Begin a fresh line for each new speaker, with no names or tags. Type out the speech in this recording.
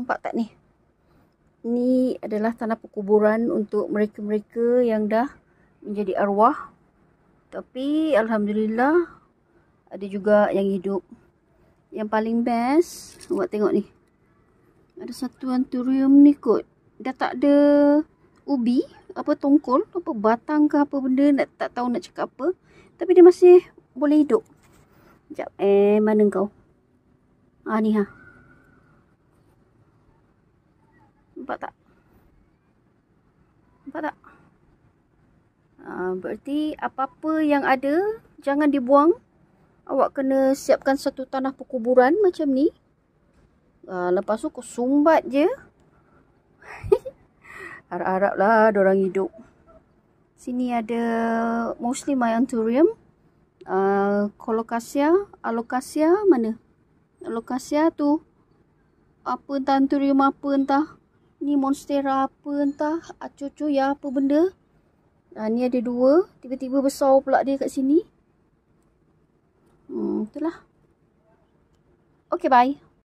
Nampak tak ni? Ni adalah tanah perkuburan untuk mereka-mereka yang dah menjadi arwah. Tapi Alhamdulillah ada juga yang hidup. Yang paling best, awak tengok ni. Ada satu anthurium ni kot. Dah tak ada ubi, apa tongkol, apa batang ke apa benda, tak tahu nak cakap apa. Tapi dia masih boleh hidup. Sekejap, mana kau? Ni ha. Nampak tak? Nampak tak? Berarti apa-apa yang ada, jangan dibuang. Awak kena siapkan satu tanah perkuburan macam ni. Lepas tu kau sumbat je. Harap-harap lah diorang hidup. Sini ada mostly my anthurium. Colocasia, alocasia mana? Alocasia tu. Apa entah anthurium apa entah. Ni monstera apa entah. Acocoya apa benda. Ni ada dua. Tiba-tiba besar pula dia kat sini. Itulah. Okay, bye.